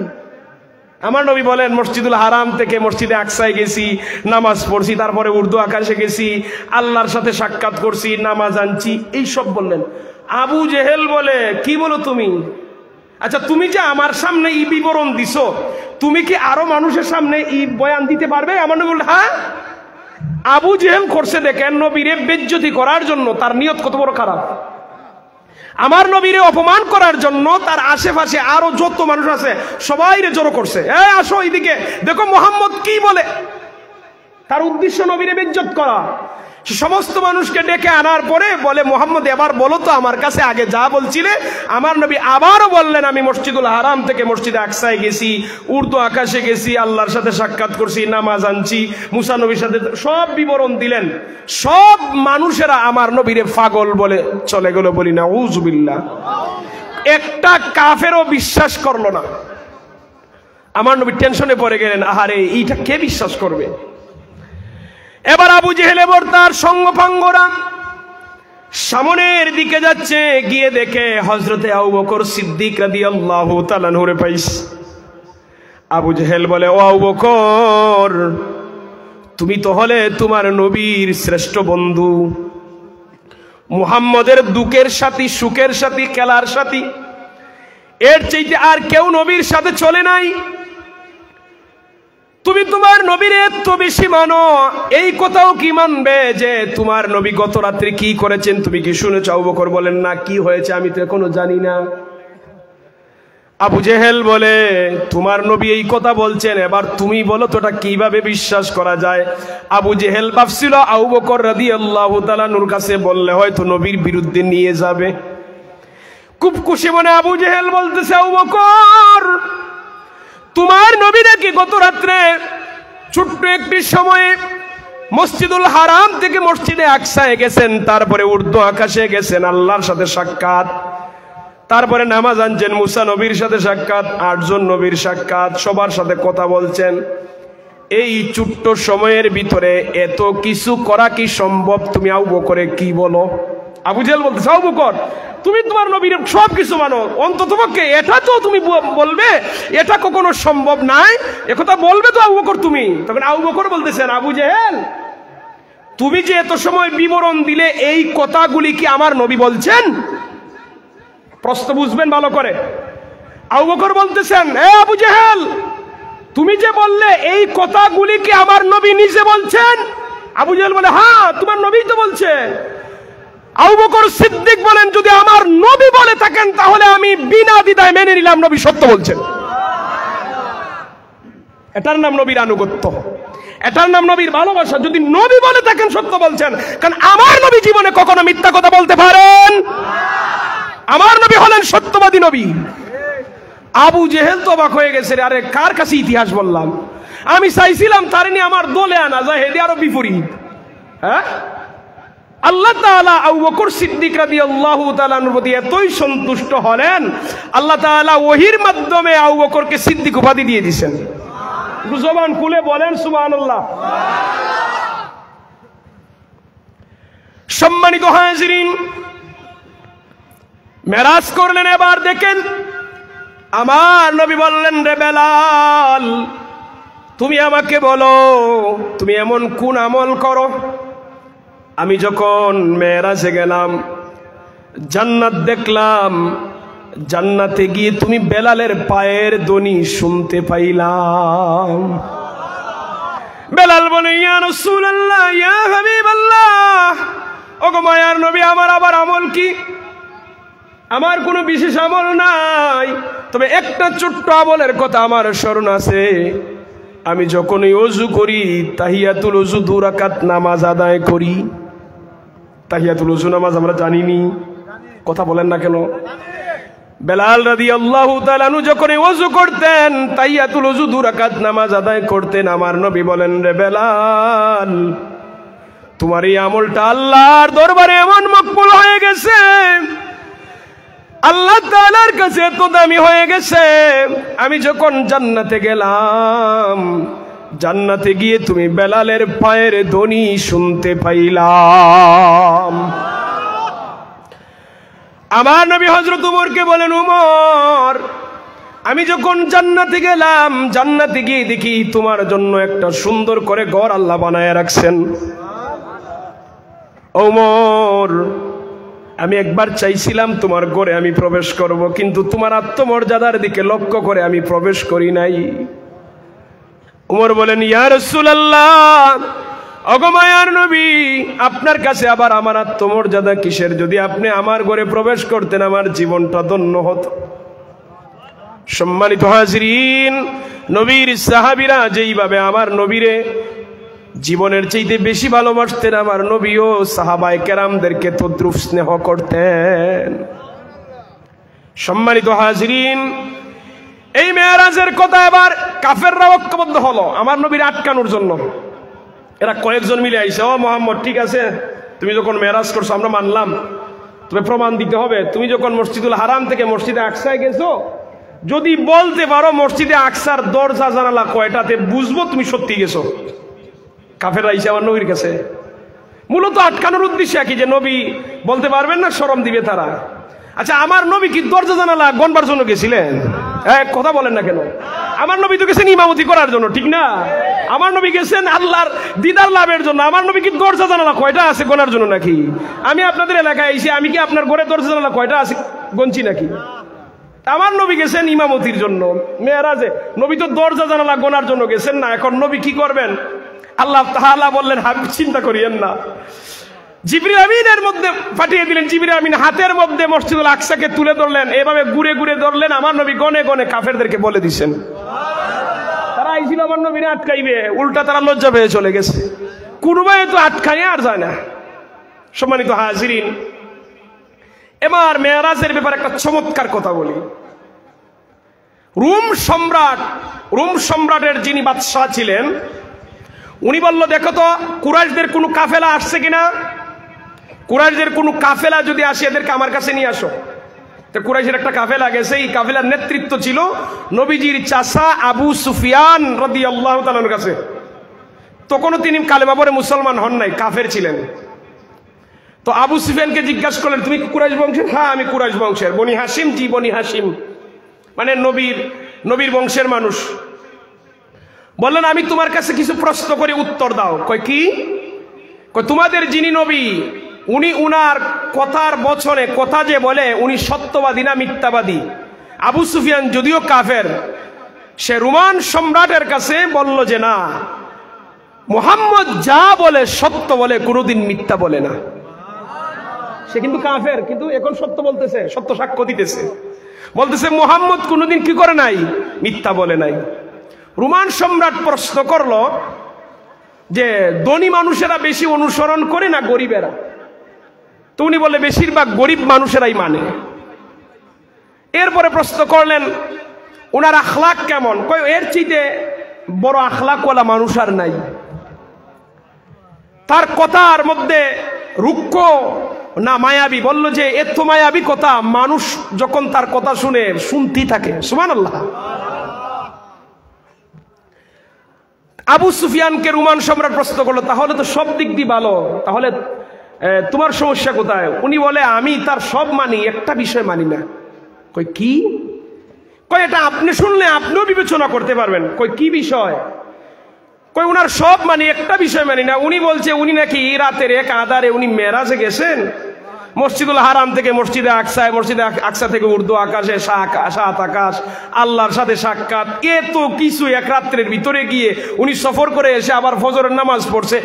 আমার নবী বলেন, মসজিদুল হারাম থেকে মসজিদে আকসায় গেছি, নামাজ পড়ছি, তারপরে উর্দু আকাশে গেছি, আল্লাহর সাথে সাক্ষাৎ করছি, নামাজ আনছি, এই সব বললেন। আবু জেহেল বলে, কি বলো তুমি? আচ্ছা, তুমি যে আমার সামনে এই বিবরণ দিছো, তুমি কি আরো মানুষের সামনে এই বয়ান দিতে পারবে? আমার নবী বললেন, হ্যাঁ। আবু জেহেল করছে দেখেন নবীরে বেজ্জতি করার জন্য, তার নিয়ত কত বড় খারাপ। আমার নবীরে অপমান করার জন্য তার আশেপাশে আরো যত মানুষ আছে সবাইরে জড়ো করছে, আসো এইদিকে দেখো মোহাম্মদ কি বলে। তার উদ্দেশ্য নবীরে বেজ্জত করা। সমস্ত মানুষকে ডেকে আনার পরে বলে, মুহাম্মদ এবার বলো তো আমার কাছে আগে যা বলছিলে। আমার নবী আবারও বললেন, আমি মসজিদুল হারাম থেকে মসজিদে আকসায় গেছি, উর্দু আকাশে গেছি, আল্লাহর সাথে সাক্ষাৎ করছি, নামাজ আনছি, মুসা নবীর সাথে সব বিবরণ দিলেন। সব মানুষেরা আমার নবীরে পাগল বলে চলে গেল, বলি না উযুবিল্লাহ। একটা কাফেরও বিশ্বাস করলো না। আমার নবী টেনশনে পড়ে গেলেন, আহারে এইটা কে বিশ্বাস করবে। এবার আবু জেহেল এবার তার সঙ্গপাঙ্গরা সামনের দিকে যাচ্ছে, গিয়ে দেখে হযরতে আবু বকর সিদ্দিক রাদিয়াল্লাহু তাআলা নূরে পাইস। আবু জেহেল বলে, ও আবু বকর, তুমি তো হলে তোমার নবীর শ্রেষ্ঠ বন্ধু, মুহাম্মদের দুঃখের সাথী, সুখের সাথী, খেলার সাথী, এর চাইতে আর কেউ নবীর সাথে চলে নাই। তুমি তোমার নবীর এত বেশি মানো, এই কথাও কি মানবে যে তোমার নবী গত রাত্রে কি করেছেন তুমি কি শুনেছ? আবু বকর বলেন, না, কি হয়েছে আমি তো এখনো জানি না। আবু জেহেল বলে, তোমার নবী এই কথা বলছেন, এবার তুমি বলো তো এটা কিভাবে বিশ্বাস করা যায়। আবু জেহেল ভাবছিল আবু বকর রাদিয়াল্লাহু তাআলা নূর কাছে বললে হয়তো নবীর বিরুদ্ধে নিয়ে যাবে। খুব খুশি মনে আবু জেহেল বলতেছে, আবু বকর, তোমার নবী নাকি গত রাত্রে ছোট্ট একটি সময়ে মসজিদুল হারাম থেকে মসজিদে আকসায় গেছেন, তারপরে উর্দু আকাশে গেছেন, আল্লাহর সাথে সাক্ষাৎ, তারপরে নামাজ আনছেন, মুসা নবীর সাথে সাক্ষাৎ, 8 জন নবীর সাক্ষাৎ, সবার সাথে কথা বলছেন। এই ছোট্ট সময়ের ভিতরে এত কিছু করা কি সম্ভব? তুমি আবু বকরে কি বলো? আবু জেহেল বলতেছে, আবু বকর, তুমি তোমার নবীর সব কিছু মানো, অন্ততপক্ষে এটা তো তুমি বলবে এটা কখনো সম্ভব নাই, একথা বলবে তো আবু বকর তুমি। তখন আবু বকর বলতেছেন, আবু জেহেল, তুমি যে এত সময় বিবরণ দিলে, এই কথাগুলি কি আমার নবী বলছেন? প্রশ্ন বুঝবেন ভালো করে। আবু বকর বলতেছেন, এ আবু জেহেল, তুমি যে বললে এই কথাগুলি কি আমার নবী নিজে বলছেন? আবু জেহেল বলে, হ্যাঁ, তোমার নবী তো বলছে। আবু বকর সিদ্দিক বলেন, যদি আমার নবী বলে থাকেন তাহলে আমি বিনা দ্বিধায় মেনে নিলাম নবী সত্য বলছেন। এটার নাম নবীর আনুগত্য, এটার নাম নবীর ভালোবাসা। যদি নবী বলে থাকেন সত্য বলছেন, কারণ আমার নবী জীবনে কখনো মিথ্যা কথা বলতে পারেন। আমার নবী হলেন সত্যবাদী নবী। আবু জেহেল তো অবাক হয়ে গেছে, আরে কার কাছে ইতিহাস বললাম, আমি চাইছিলাম তার নিয়ে আমার দলে আনা যায়, হেডে আরো বিপরীত। হ্যাঁ, আল্লাহ তাআলা আবু বকর সিদ্দিক রাদিয়াল্লাহু তাআলা আনহুর প্রতি এতই সন্তুষ্ট হলেন, আল্লাহ তাআলা ওহীর মাধ্যমে আবু বকরকে সিদ্দিক উপাধি দিয়ে দিয়েছেন। জবান খুলে বলেন সুবহানাল্লাহ। সম্মানিত হাজিরিন, মেরাজ করলেন। এবার দেখেন, আমার নবী বললেন, রে বেলাল, তুমি আমাকে বলো তুমি এমন কোন আমল করো, আমি যখন মেরাজে গেলাম, জান্নাত দেখলাম, জান্নাতে গিয়ে তুমি বেলালের পায়ের ধ্বনি শুনতে পাইলাম। বেলাল বলে, ইয়া রাসূলুল্লাহ, ইয়া হাবিবাল্লাহ, ওগো মায়ার নবী, আমার আবার আমল কি? আমার কোনো বিশেষ আমল নাই, তবে একটা ছোট্ট আমলের কথা আমার স্মরণ আছে। আমি যখনই ওযু করি, তাহিয়াতুল ওযু 2 রাকাত নামাজ আদায় করি। তাহিয়াতুল ওযু নামাজ আমরা জানিনি, কথা বলেন না কেন? বেলাল রাদিয়াল্লাহু তাআলা আনহু যখন ওযু করতেন, তাহিয়াতুল ওযু 2 রাকাত নামাজ আদায় করতেন। আমার নবী বলেন, রে বেলাল, তোমার এই আমলটা আল্লাহর দরবারে এমন মকবুল হয়ে গেছে, আল্লাহ তাআলার কাছে এত দামি হয়ে গেছে, আমি যখন জান্নাতে গেলাম, জান্নাতে গিয়ে তুমি বেলালের পায়ের ধ্বনি শুনতে পাইলাম। আমার নবী হযরত উমরকে বলেন, উমর, আমি যখন জান্নাতে গেলাম, জান্নাতে গিয়ে দেখি তোমার জন্য একটা সুন্দর করে ঘর আল্লাহ বানায় রাখছেন। ওমর, আমি একবার চাইছিলাম তোমার ঘরে আমি প্রবেশ করব, কিন্তু তোমার আত্মমর্যাদার দিকে লক্ষ্য করে আমি প্রবেশ করি নাই। উমর বলেন, ইয়া রাসূলুল্লাহ, ওগো মায়ার নবী, আপনার কাছে আবার আমার আত্মমর্যাদা কিসের? যদি আপনি আমার ঘরে প্রবেশ করতেন, আমার জীবনটা ধন্য হতো। সম্মানিত হাজিরিন, নবীর সাহাবীরা যেইভাবে আমার নবীরে জীবনের চাইতে বেশি ভালোবাসতেন আমার নবী ও সাহাবায়ে কেরামদেরকে তদ্রুপ স্নেহ করতেন। সম্মানিত হাজিরিন, এই মেরাজের কথা এবার কাফেররা ঐক্যবদ্ধ হলো আমার নবীর আটকানোর জন্য। এরা কয়েকজন মিলে আইসে, ও মোহাম্মদ ঠিক আছে, তুমি যখন মেরাজ করছো আমরা মানলাম, তবে প্রমাণ দিতে হবে। তুমি যখন মসজিদুল হারাম থেকে মসজিদে আকসায় গেছো, যদি বলতে পারো মসজিদে আকসার দরজা জানালা কয়টাতে, বুঝবো তুমি সত্যি গেছো। কাফেররা আইসে আমার নবীর কাছে, মূলত আটকানোর উদ্দেশ্য কি, যে নবী বলতে পারবেন না, শরম দিবে তারা। আচ্ছা, আমার নবী কি দরজা জানালা গণবার জন্য গেছিলেন? কথা বলেন না কেন? আমার নবী তো গেছেন ইমামতি করার জন্য, ঠিক না? আমার নবী গেছেন আল্লাহর দিদার লাভের জন্য। আমার নবী কি দরজা জানালা কয়টা আছে গোনার জন্য নাকি? আমি আপনাদের এলাকায় এসে আমি কি আপনার ঘরে দরজা জানালা কয়টা আছে গনছি নাকি? আমার নবী গেছেন ইমামতির জন্য মেরাজে। নবী তো দরজা জানালা গোনার জন্য গেছেন না। এখন নবী কি করবেন? আল্লাহ তাআলা বললেন, হাবিব চিন্তা করিয়েন না। জিবরিল আমিনের মধ্যে পাঠিয়ে দিলেন। জিবরিল আমিন হাতের মধ্যে মসজিদুল আকসাকে তুলে ধরলেন, এভাবে ঘুরে ঘুরে ধরলেন। আমার নবী গনে গনে কাফেরদেরকে বলে দিচ্ছেন। তারা আইছিল আমার নবীরে আটকাইবে, উল্টা তারা লজ্জা পেয়ে চলে গেছে। কোনোভাবে তো আটকানি আর যায় না। সম্মানিত হাজিরিন, এবার মেরাজের ব্যাপারে একটা চমৎকার কথা বলি। রোম সম্রাটের যিনি বাদশাহ ছিলেন, উনি বলল, দেখো তো কুরাইশদের কোনো কাফেলা আসছে কিনা। কুরাইশদের কোনো কাফেলা যদি আসে, এদেরকে আমার কাছে নিয়ে আসো। তো কুরাইশের একটা কাফেলা গেছে। এই কাফেলার নেতৃত্ব ছিল নবীজির চাচা আবু সুফিয়ান রাদিয়াল্লাহু তাআলার কাছে। তখনও তিনি কালেমা পড়ে মুসলমান হন নাই, কাফের ছিলেন। তো আবু সুফিয়ানকে জিজ্ঞাসা করলেন, তুমি কুরাইশ বংশের? হ্যাঁ, আমি কুরাইশ বংশের। বনি হাসিম? জি, বনি হাসিম, মানে নবীর বংশের মানুষ। বললেন, আমি তোমার কাছে কিছু প্রশ্ন করে উত্তর দাও। কয় কি? কয় তোমাদের যিনি নবী, উনি উনার কথার বচনে কথা যে বলে, উনি সত্যবাদী না মিথ্যাবাদী? আবু সুফিয়ান যদিও কাফের, সে রোমান সম্রাটের কাছে বলল যে না, মুহাম্মদ যা বলে সত্য বলে, কোনোদিন মিথ্যা বলে না। সে কিন্তু কাফের, কিন্তু এখন সত্য বলতেছে, সত্য সাক্ষ্য দিতেছে, বলতেছে মুহাম্মদ কোনোদিন কি করে নাই, মিথ্যা বলে নাই। রোমান সম্রাট প্রশ্ন করলো যে ধনী মানুষেরা বেশি অনুসরণ করে না গরিবেরা? তো উনি বলে, বেশিরভাগ গরিব মানুষেরাই মানে। এরপরে প্রশ্ন করলেন, ওনার আখলাক কেমন? কয়, এর চাইতে বড় আখলাকওয়ালা মানুষ আর নাই। তার কথার মধ্যে রুক্ষ না মায়াবী? বলল যে এত মায়াবী কথা, মানুষ যখন তার কথা শুনে শুনতেই থাকে। সুবহানাল্লাহ। আবু সুফিয়ানকে রোমান সম্রাট প্রশ্ন করলো, তাহলে তো সব দিক দিয়ে ভালো, তাহলে তোমার সমস্যা কোথায়? উনি বলে, আমি তার সব মানি, একটা বিষয় মানি না। কই কি? কই এটা আপনি শুনলে আপনিও বিবেচনা করতে পারবেন। কই কি বিষয়? কই উনার সব মানি, একটা বিষয় মানি না। উনি বলছে উনি নাকি রাতের এক আধারে উনি মেরাজে গেছেন, মসজিদুল হারাম থেকে মসজিদে আকসায়, মসজিদে আকসা থেকে উর্দু আকাশে, সাত আকাশ, আল্লাহর সাথে সাক্ষাৎ, এত কিছু এক রাত্রের ভিতরে গিয়ে উনি সফর করে এসে আবার ফজরের নামাজ পড়ছে।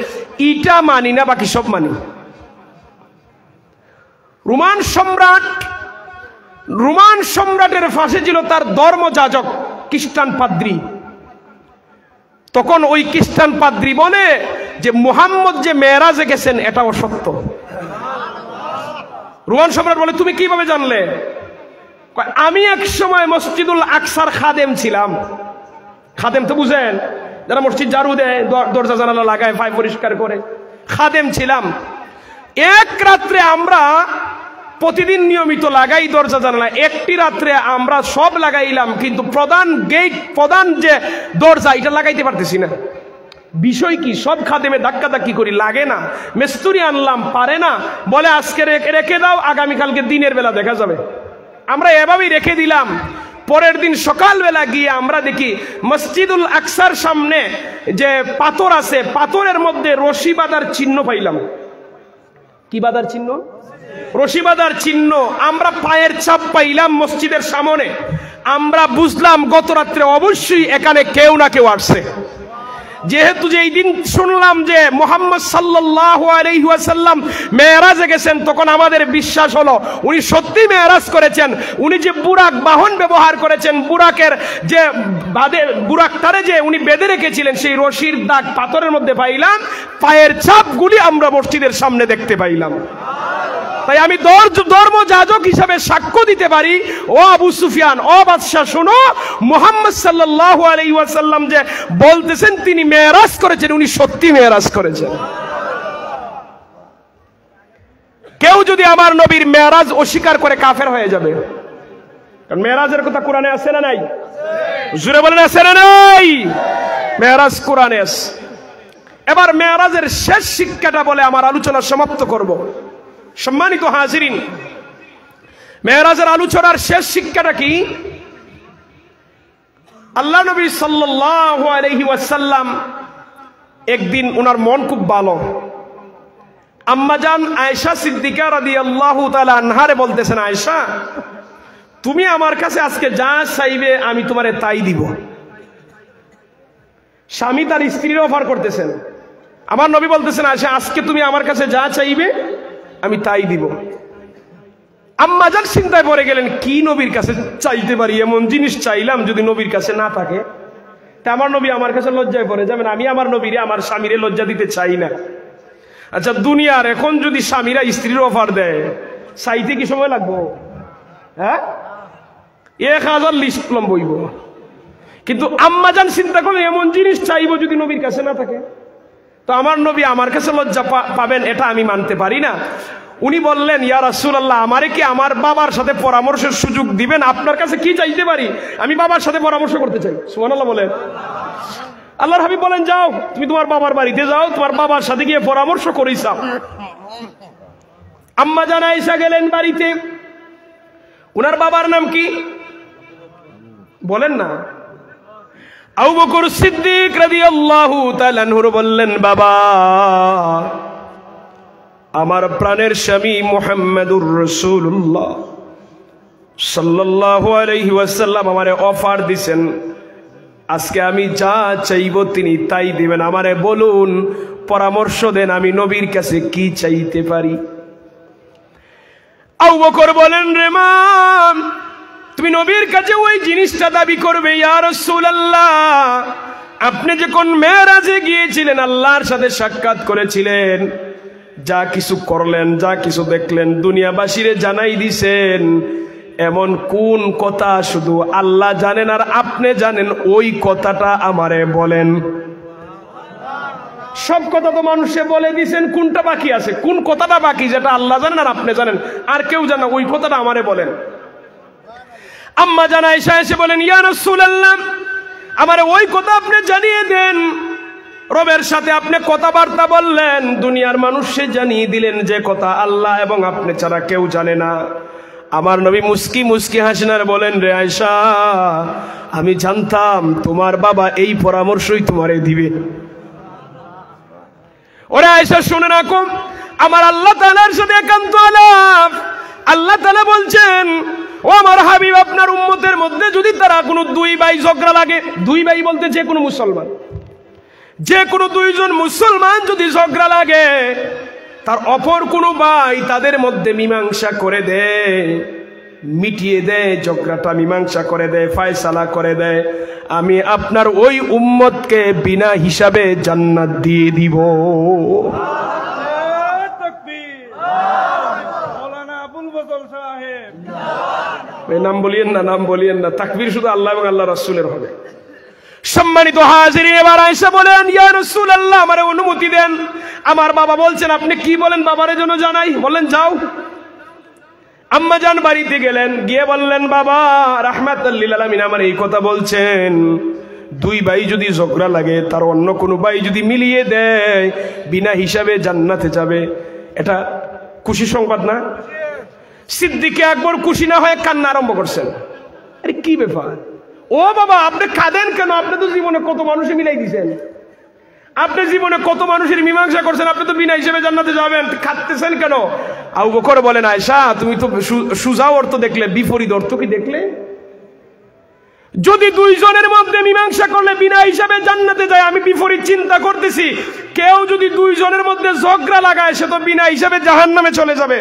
ইটা মানি না, বাকি সব মানি। রোমান সম্রাটের ফাঁসে ছিল তার ধর্মযাজক খ্রিস্টান পাদ্রী। তখন ওই খ্রিস্টান পাদ্রী বলে যে মুহাম্মদ যে মেরাজে গেছেন এটাও সত্য। রোমান সম্রাট বলে, তুমি কিভাবে জানলে? আমি এক সময় মসজিদুল আকসার খাদেম ছিলাম। খাদেম তো বুঝেন, যারা মসজিদ ঝাড়ু দেয়, দরজা জানালা লাগায়, পায় পরিষ্কার করে, খাদেম ছিলাম। এক রাত্রে আমরা প্রতিদিন নিয়মিত লাগাই দরজা জানালা, একটি রাত্রে আমরা সব লাগাইলাম, কিন্তু প্রধান গেট, প্রধান যে দরজা, এটা লাগাইতে পারতেছি না। বিষয় কি? সব খাদেমে ধাক্কা ধাক্কি করি, লাগে না। মিস্ত্রি আনলাম, পারে না, বলে আজকে রেখে দাও, আগামীকালকে দিনের বেলা দেখা যাবে। আমরা এভাবেই রেখে দিলাম। পরের দিন সকালবেলা গিয়ে আমরা দেখি মসজিদুল আকসার সামনে যে পাথর আছে, পাথরের মধ্যে রশি বাঁধার চিহ্ন পাইলাম। কি বাঁধার চিহ্ন? রশি বাঁধার চিহ্ন। আমরা পায়ের ছাপ পাইলাম মসজিদের সামনে। আমরা বুঝলাম গত রাত্রে অবশ্যই এখানে কেউ না কেউ আসছে। যেহেতু যে এই দিন শুনলাম যে মুহাম্মদ সাল্লাল্লাহু আলাইহি ওয়াসাল্লাম মেরাজে গেছেন, তখন আমাদের বিশ্বাস হলো উনি সত্যি মেরাজ করেছেন। উনি যে বুরাক বাহন ব্যবহার করেছেন, বুরাকের যে বুরাকটারে যে উনি বেঁধে রেখেছিলেন, সেই রশির দাগ পাথরের মধ্যে পাইলাম, পায়ের ছাপগুলি আমরা মসজিদের সামনে দেখতে পাইলাম। তাই আমি ধর্মযাজক হিসাবে সাক্ষ্য দিতে পারি, ও আবু সুফিয়ান, ও বাদশা, শোনো, মুহাম্মদ সাল্লাল্লাহু আলাইহি ওয়াসাল্লাম যে বলতেছেন তিনি মেরাজ করেছেন, উনি সত্যি মেরাজ করেছেন। কেউ যদি আমার নবীর মেরাজ অস্বীকার করে কাফের হয়ে যাবে। কারণ মেরাজের কথা কোরআনে আছে না নাই? জোরে বলেন, আছে না নাই? মেরাজ কোরআনে আছে। এবার মেরাজের শেষ শিক্ষাটা বলে আমার আলোচনা সমাপ্ত করব। সম্মানিত হাজিরিন, মেরাজের আলোচনার শেষ শিক্ষাটা কি? আল্লাহ নবী সাল্লাল্লাহু আলাইহি ওয়াসাল্লাম একদিন, ওনার মন খুব ভালো, আম্মাজান আয়েশা সিদ্দিকা রাদিয়াল্লাহু তাআলা আনহারে বলতেছেন, আয়েশা, তুমি আমার কাছে আজকে যা চাইবে আমি তোমারে তাই দিব। স্বামী তার স্ত্রীর অফার করতেছেন, আমার নবী বলতেছেন, আয়েশা, আজকে তুমি আমার কাছে যা চাইবে আমি তাই দিব। আম্মাজান চিন্তায় পড়ে গেলেন, কি নবীর কাছে চাইতে পারি, এমন জিনিস চাইলাম যদি নবীর কাছে না থাকে, তা আমার নবী আমার কাছে লজ্জায় পড়ে যাবেন, আমি আমার নবীরে, আমার স্বামীরে লজ্জা দিতে চাই না। আচ্ছা, দুনিয়ার এখন যদি স্বামীরা স্ত্রীর অফার দেয়, চাইতে কি সময় লাগবো? হ্যাঁ, 1000 লিস্ট লম্বইব। কিন্তু আম্মাজান চিন্তা করলে এমন জিনিস চাইবো যদি নবীর কাছে না থাকে, তো আমার নবী আমার কাছে লজ্জা পাবেন, এটা আমি মানতে পারি না। উনি বললেন, ইয়া রাসূলুল্লাহ, আমারে কি আমার বাবার সাথে পরামর্শের সুযোগ দিবেন? আপনার কাছে কি চাইতে পারি? আমি বাবার সাথে পরামর্শ করতে চাই। সুবহানাল্লাহ বলেন। আল্লাহর হাবিব বলেন, যাও, তুমি তোমার বাবার বাড়িতে যাও, তোমার বাবার সাথে গিয়ে পরামর্শ করেই চাও। আম্মা জান আয়েশা গেলেন বাড়িতে। উনার বাবার নাম কি বলেন না? আবু বকর সিদ্দিক রাদিয়াল্লাহু তাআলা আনহু বললেন, বাবা, আমার প্রাণের স্বামী মুহাম্মদুর রাসূলুল্লাহ সাল্লাল্লাহু আলাইহি ওয়াসাল্লাম আমারে অফার দিবেন, আজকে আমি যা চাইব তিনি তাই দিবেন। আমারে বলুন, পরামর্শ দেন, আমি নবীর কাছে কি চাইতে পারি? আবু বকর বলেন, রে মা, তুমি নবীর কাছে ওই জিনিসটা দাবি করবে। ইয়া রাসূলুল্লাহ, আপনি যখন মেরাজে গিয়েছিলেন, আল্লাহর সাথে সাক্ষাৎ করেছিলেন, যা কিছু করলেন, যা কিছু দেখলেন, দুনিয়াবাসীরে জানাই দিছেন, এমন কোন কথা শুধু আল্লাহ জানেন আর আপনি জানেন, ওই কথাটা আমারে বলেন। সব কথা তো মানুষে বলে দিছেন, কোনটা বাকি আছে? কোন কথাটা বাকি যেটা আল্লাহ জানেন আর আপনি জানেন, আর কেউ জানে? ওই কথাটা আমারে বলেন। আম্মা জান আয়েশা এসে বলেন, ইয়া রাসূলুল্লাহ, আমারে ওই কথা আপনি জানিয়ে দেন। রবের সাথে আপনি কথাবার্তা বললেন, দুনিয়ার মানুষে জানিয়ে দিলেন যে কথা আল্লাহ এবং আপনি ছাড়া কেউ জানে না। আমার নবী মুস্কি মুস্কি হাসেন আর বলেন, রে আয়েশা, আমি জানতাম তোমার বাবা এই পরামর্শই তোমারে দিবে। ওরে আয়েশা, শুনে রাখো, আমার আল্লাহ তাআলার সাথে একান্ত আলাপ। আল্লাহ তাআলা বলছেন, ও আমার হাবিব, আপনার উম্মতের মধ্যে যদি তারা কোনো দুই ভাই ঝগড়া লাগে, দুই ভাই বলতে যে কোনো মুসলমান, যে কোনো দুইজন মুসলমান যদি ঝগড়া লাগে, তার অপর কোনো ভাই তাদের মধ্যে মীমাংসা করে দেয়, মিটিয়ে দেয়, ঝগড়াটা মীমাংসা করে দেয়, ফয়সালা করে দেয়, আমি আপনার ওই উম্মতকে বিনা হিসাবে জান্নাত দিয়ে দিব। নাম বলিয়েন না, নাম বলিয়েন না, তাকবীর শুধু আল্লাহ এবং আল্লাহ রাসূলের হবে। সম্মানিত হাজিরিন, এবার আয়েশা বলেন, ইয়া রাসূলুল্লাহ, আমারে অনুমতি দেন, আমার বাবা বলছেন, আপনি কি বলেন বাবারের জন্য জানাই। বললেন, যাও। আম্মা জান বাড়িতে গেলেন, গিয়ে বললেন, বাবা, রাহমাতাল লিল আলামিন আমার এই কথা বলছেন, দুই ভাই যদি ঝগড়া লাগে, তার অন্য কোনো ভাই যদি মিলিয়ে দেয়, বিনা হিসাবে জান্নাতে যাবে। এটা খুশি সংবাদ না? সিদ্দিক আকবর খুশি না হয়ে কান্না আরম্ভ করছেন। আরে কি ব্যাপার? ও বাবা, আপনি কাঁদেন কেন? আপনি তো জীবনে কত মানুষে মিলাই দিয়েছেন, আপনি জীবনে কত মানুষের মীমাংসা করছেন, আপনি তো বিনা হিসেবে জান্নাতে যাবেন, কাঁদতেছেন কেন? আবু বকর বলেন, আয়েশা, তুমি তো সুজা অর্থ দেখলে, বিপরীত অর্থ কি দেখলে? যদি দুইজনের মধ্যে মীমাংসা করলে বিনা হিসাবে জান্নাতে যায়, আমি বিপরীত চিন্তা করতেছি, কেউ যদি দুইজনের মধ্যে ঝগড়া লাগায় সে তো বিনা হিসাবে জাহান্নামে চলে যাবে।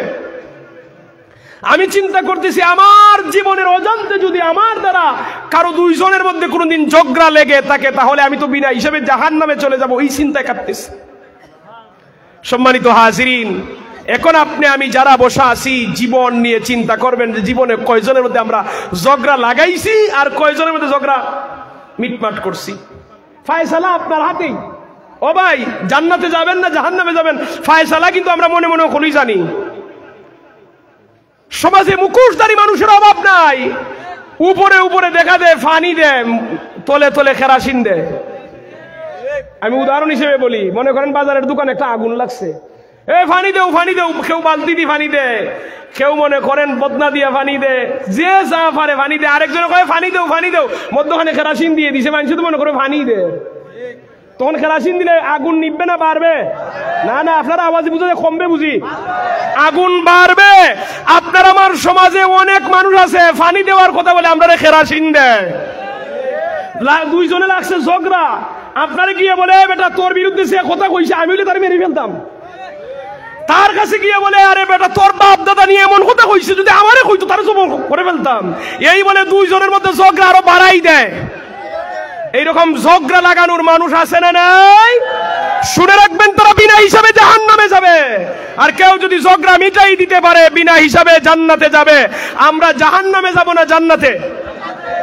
আমি চিন্তা করতেছি আমার জীবনের অজান্তে যদি আমার দ্বারা কারো দুইজনের মধ্যে কোনোদিন ঝগড়া লেগে থাকে তাহলে আমি তো বিনা হিসাবে জাহান্নামে চলে যাব, এই চিন্তায় কাটতেছি। সম্মানিত হাজিরিন, এখন আপনি আমি যারা বসা আছি জীবন নিয়ে চিন্তা করবেন যে জীবনে কয়জনের মধ্যে আমরা ঝগড়া লাগাইছি আর কয়জনের মধ্যে ঝগড়া মিটমাট করছি। ফায়সালা আপনার হাতেই। ও ভাই, জান্নাতে যাবেন না জাহান্নামে যাবেন ফায়সালা কিন্তু আমরা মনে মনে কোনই জানি। সমাজে মুখোশধারী মানুষের অভাব নাই, উপরে উপরে দেখা দেয় ফানি দেয়, তলে তলে কেরাসিন দেয়। আমি উদাহরণ হিসেবে বলি, মনে করেন বাজারের দোকানে একটা আগুন লাগছে, এ ফানি দেও ফানি দেও, কেউ বালতি দিয়ে ফানি দেয়, কেউ মনে করেন বদনা দিয়ে ফানি দেয়, যে যা পারে ফানি দেয়, আরেকজনে কয় ফানি দেও ফানি দেও, মধ্যখানে কেরাসিন দিয়ে দিছে, মানুষ তো মনে করে ফানি দেয়। তখন কেরাসিন দিলে আগুন নিববে না বাড়বে? না না, আপনারা আওয়াজ বুঝে কমবে বুঝি, আগুন বাড়বে। আপনার আমার সমাজে অনেক মানুষ আছে ফানি দেওয়ার কথা বলে আমরা কেরাসিন দেয়। দুইজনে লাগছে ঝগড়া, আপনারে গিয়ে বলে বেটা তোর বিরুদ্ধে সে কথা কইছে, আমি হলে তার মেরে ফেলতাম। তার কাছে গিয়ে বলে আরে বেটা তোর বাপ দাদা নিয়ে এমন কথা কইছে, যদি আমারে কইতো তার জব করে ফেলতাম। এই বলে দুইজনের মধ্যে ঝগড়া আরো বাড়াই দেয়। এইরকম ঝগড়া লাগানোর মানুষ আছে না নাই? শুনে রাখবেন, তারা বিনা হিসাবে জাহান্নামে যাবে। আর কেউ যদি ঝগড়া মিটাই দিতে পারে বিনা হিসাবে জান্নাতে যাবে। আমরা জাহান্নামে যাব না জান্নাতে?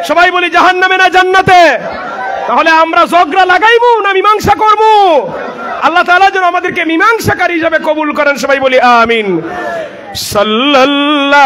সবাই বলি জাহান্নামে না জান্নাতে? তাহলে আমরা ঝগড়া লাগাইবো না মীমাংসা করবো? আল্লাহ তাআলা যেন আমাদেরকে মীমাংসাকারী হিসাবে কবুল করেন। সবাই বলি আমিন। সাল্লাল্লাহু